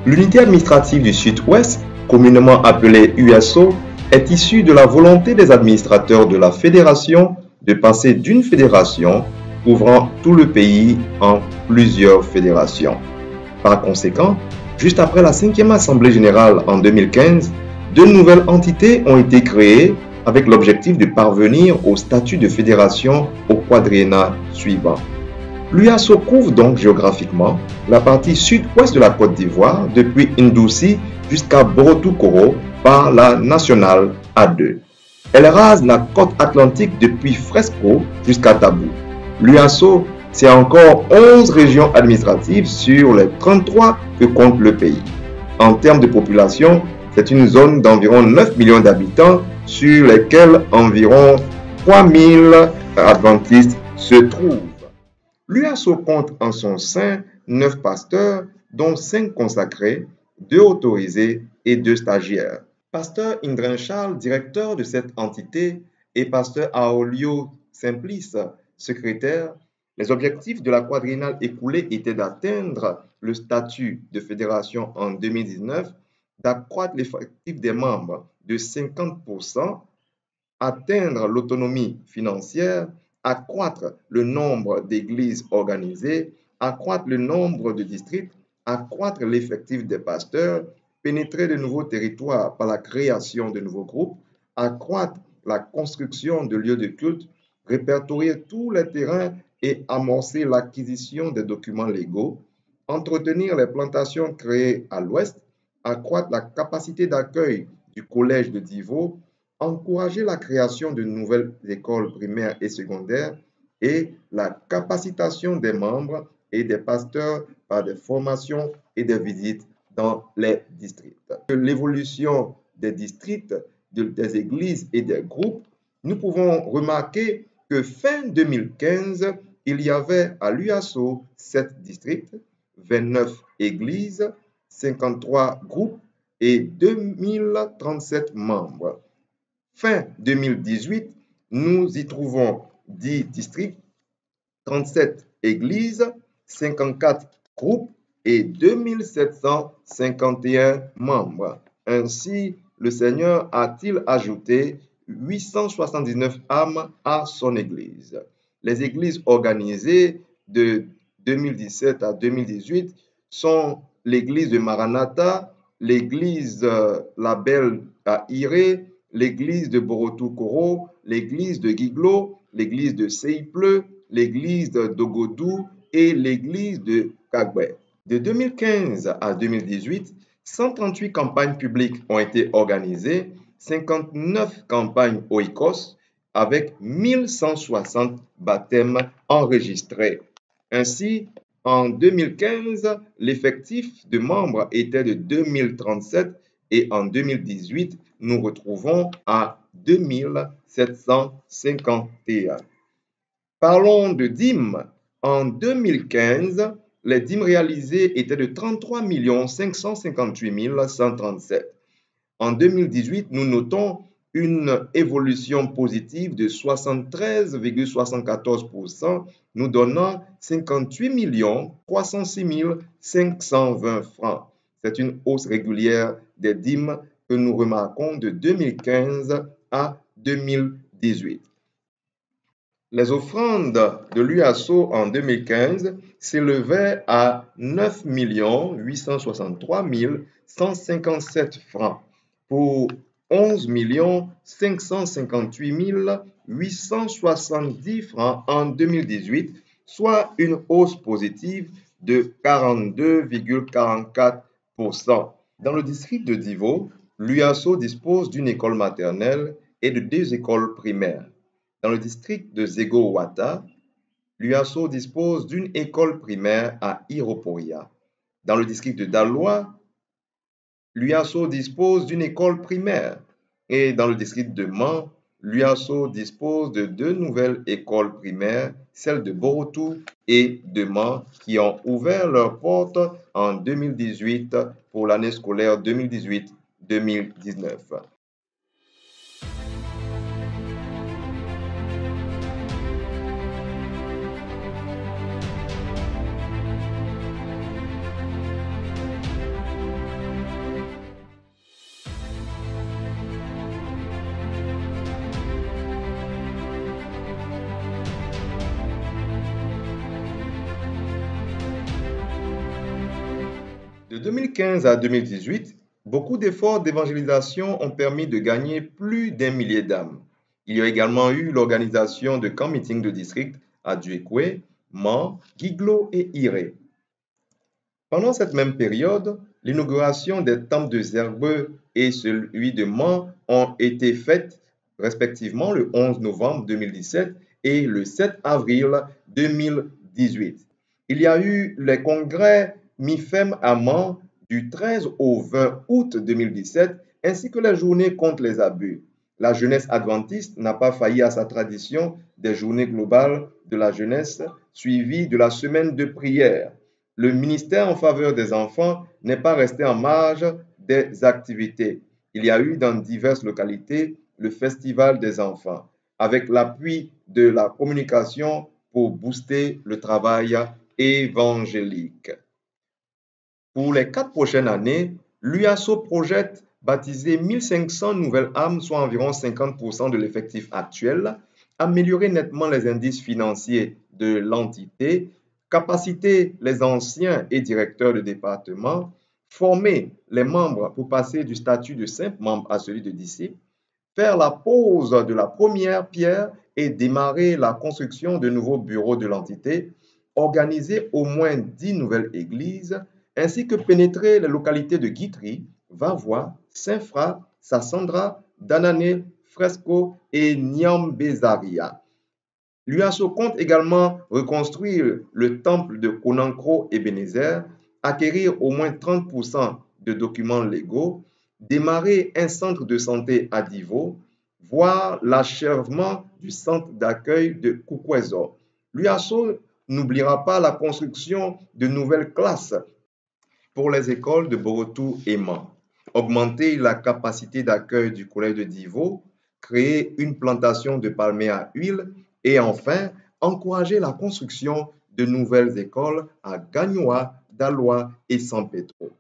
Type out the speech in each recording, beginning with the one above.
L'unité administrative du Sud-Ouest, communément appelée USO, est issue de la volonté des administrateurs de la fédération de passer d'une fédération couvrant tout le pays en plusieurs fédérations. Par conséquent, juste après la 5e Assemblée générale en 2015, deux nouvelles entités ont été créées avec l'objectif de parvenir au statut de fédération au quadriennat suivant. L'UASO couvre donc géographiquement la partie sud-ouest de la Côte d'Ivoire depuis Ndouci jusqu'à Borotoukoro par la nationale A2. Elle rase la côte atlantique depuis Fresco jusqu'à Tabou. L'UASO, c'est encore 11 régions administratives sur les 33 que compte le pays. En termes de population, c'est une zone d'environ 9 millions d'habitants sur lesquels environ 3000 adventistes se trouvent. L'UASO compte en son sein 9 pasteurs, dont 5 consacrés, 2 autorisés et 2 stagiaires. Pasteur Indren Charles, directeur de cette entité, et pasteur Aolio Simplice, secrétaire, les objectifs de la quadriennale écoulée étaient d'atteindre le statut de fédération en 2019, d'accroître l'effectif des membres de 50%, atteindre l'autonomie financière, accroître le nombre d'églises organisées, accroître le nombre de districts, accroître l'effectif des pasteurs, pénétrer de nouveaux territoires par la création de nouveaux groupes, accroître la construction de lieux de culte, répertorier tous les terrains et amorcer l'acquisition des documents légaux, entretenir les plantations créées à l'ouest, accroître la capacité d'accueil du collège de Divo, encourager la création de nouvelles écoles primaires et secondaires et la capacitation des membres et des pasteurs par des formations et des visites dans les districts. L'évolution des districts, des églises et des groupes, nous pouvons remarquer que fin 2015, il y avait à l'UASO 7 districts, 29 églises, 53 groupes et 2037 membres. Fin 2018, nous y trouvons 10 districts, 37 églises, 54 groupes et 2751 membres. Ainsi, le Seigneur a-t-il ajouté 879 âmes à son Église. Les églises organisées de 2017 à 2018 sont l'église de Maranatha, l'église La Belle à Iré, l'église de Borotoukoro, l'église de Giglo, l'église de Seiple, l'église d'Ogodou et l'église de Kagbe. De 2015 à 2018, 138 campagnes publiques ont été organisées, 59 campagnes oikos avec 1160 baptêmes enregistrés. Ainsi, en 2015, l'effectif de membres était de 2037 et en 2018, nous retrouvons à 2751. Parlons de dîmes. En 2015, les dîmes réalisées étaient de 33 558 137. En 2018, nous notons une évolution positive de 73,74%, nous donnant 58 306 520 francs. C'est une hausse régulière des dîmes que nous remarquons de 2015 à 2018. Les offrandes de l'UASO en 2015 s'élevaient à 9 863 157 francs pour 11 558 870 francs en 2018, soit une hausse positive de 42,44%. Dans le district de Divo, l'UASO dispose d'une école maternelle et de 2 écoles primaires. Dans le district de Zego-Wata, l'UASO dispose d'une école primaire à Iroporia. Dans le district de Daloa, l'UASO dispose d'une école primaire. Et dans le district de Man, l'UASO dispose de 2 nouvelles écoles primaires, celles de Borotou et de Man, qui ont ouvert leurs portes en 2018 pour l'année scolaire 2018-2019. 2015 à 2018, beaucoup d'efforts d'évangélisation ont permis de gagner plus d'un millier d'âmes. Il y a également eu l'organisation de camps meetings de district à Duékoué, Mans, Guiglo et Iré. Pendant cette même période, l'inauguration des temples de Zerbeux et celui de Mans ont été faites respectivement le 11 novembre 2017 et le 7 avril 2018. Il y a eu les congrès MIFEM à Mans du 13 au 20 août 2017 ainsi que les journées contre les abus. La jeunesse adventiste n'a pas failli à sa tradition des journées globales de la jeunesse suivies de la semaine de prière. Le ministère en faveur des enfants n'est pas resté en marge des activités. Il y a eu dans diverses localités le Festival des enfants, avec l'appui de la communication pour booster le travail évangélique. Pour les 4 prochaines années, l'UASO projette baptiser 1500 nouvelles âmes, soit environ 50% de l'effectif actuel, améliorer nettement les indices financiers de l'entité, capaciter les anciens et directeurs de département, former les membres pour passer du statut de simple membre à celui de disciple, faire la pose de la première pierre et démarrer la construction de nouveaux bureaux de l'entité, organiser au moins 10 nouvelles églises, ainsi que pénétrer les localités de Guitry, Vavois, Saint-Fra, Sassandra, Danané, Fresco et Niambezaria. L'UASO compte également reconstruire le temple de Konankro Ebenezer, acquérir au moins 30% de documents légaux, démarrer un centre de santé à Divo, voire l'achèvement du centre d'accueil de Koukouezo. L'UASO n'oubliera pas la construction de nouvelles classes pour les écoles de Borotou et Mans, augmenter la capacité d'accueil du collège de Divo, créer une plantation de palmiers à huile et enfin encourager la construction de nouvelles écoles à Gagnoa, Daloa et San Pedro.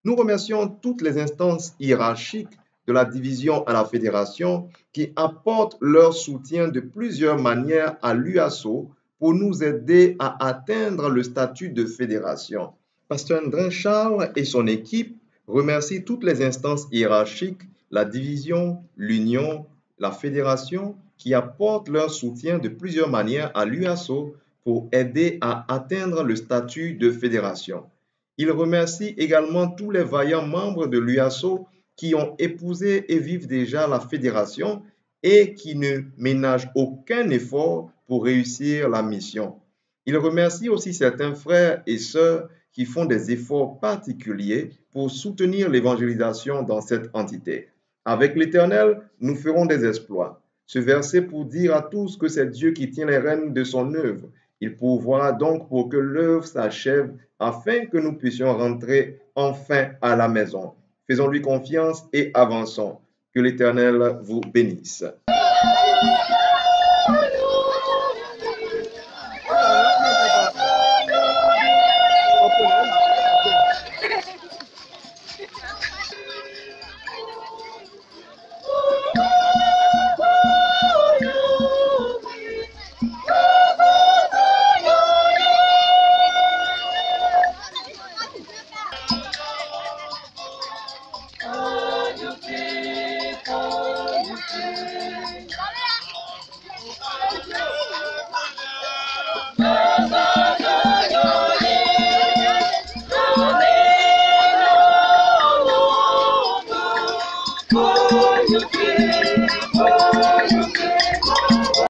Nous remercions toutes les instances hiérarchiques de la division à la fédération qui apportent leur soutien de plusieurs manières à l'UASO pour nous aider à atteindre le statut de fédération. Pasteur Andrin Charles et son équipe remercient toutes les instances hiérarchiques, la division, l'union, la fédération qui apportent leur soutien de plusieurs manières à l'UASO pour aider à atteindre le statut de fédération. Il remercie également tous les vaillants membres de l'UASO qui ont épousé et vivent déjà la fédération et qui ne ménagent aucun effort pour réussir la mission. Il remercie aussi certains frères et sœurs qui font des efforts particuliers pour soutenir l'évangélisation dans cette entité. Avec l'Éternel, nous ferons des exploits. Ce verset pour dire à tous que c'est Dieu qui tient les rênes de son œuvre. Il pourvoira donc pour que l'œuvre s'achève afin que nous puissions rentrer enfin à la maison. Faisons-lui confiance et avançons. Que l'Éternel vous bénisse.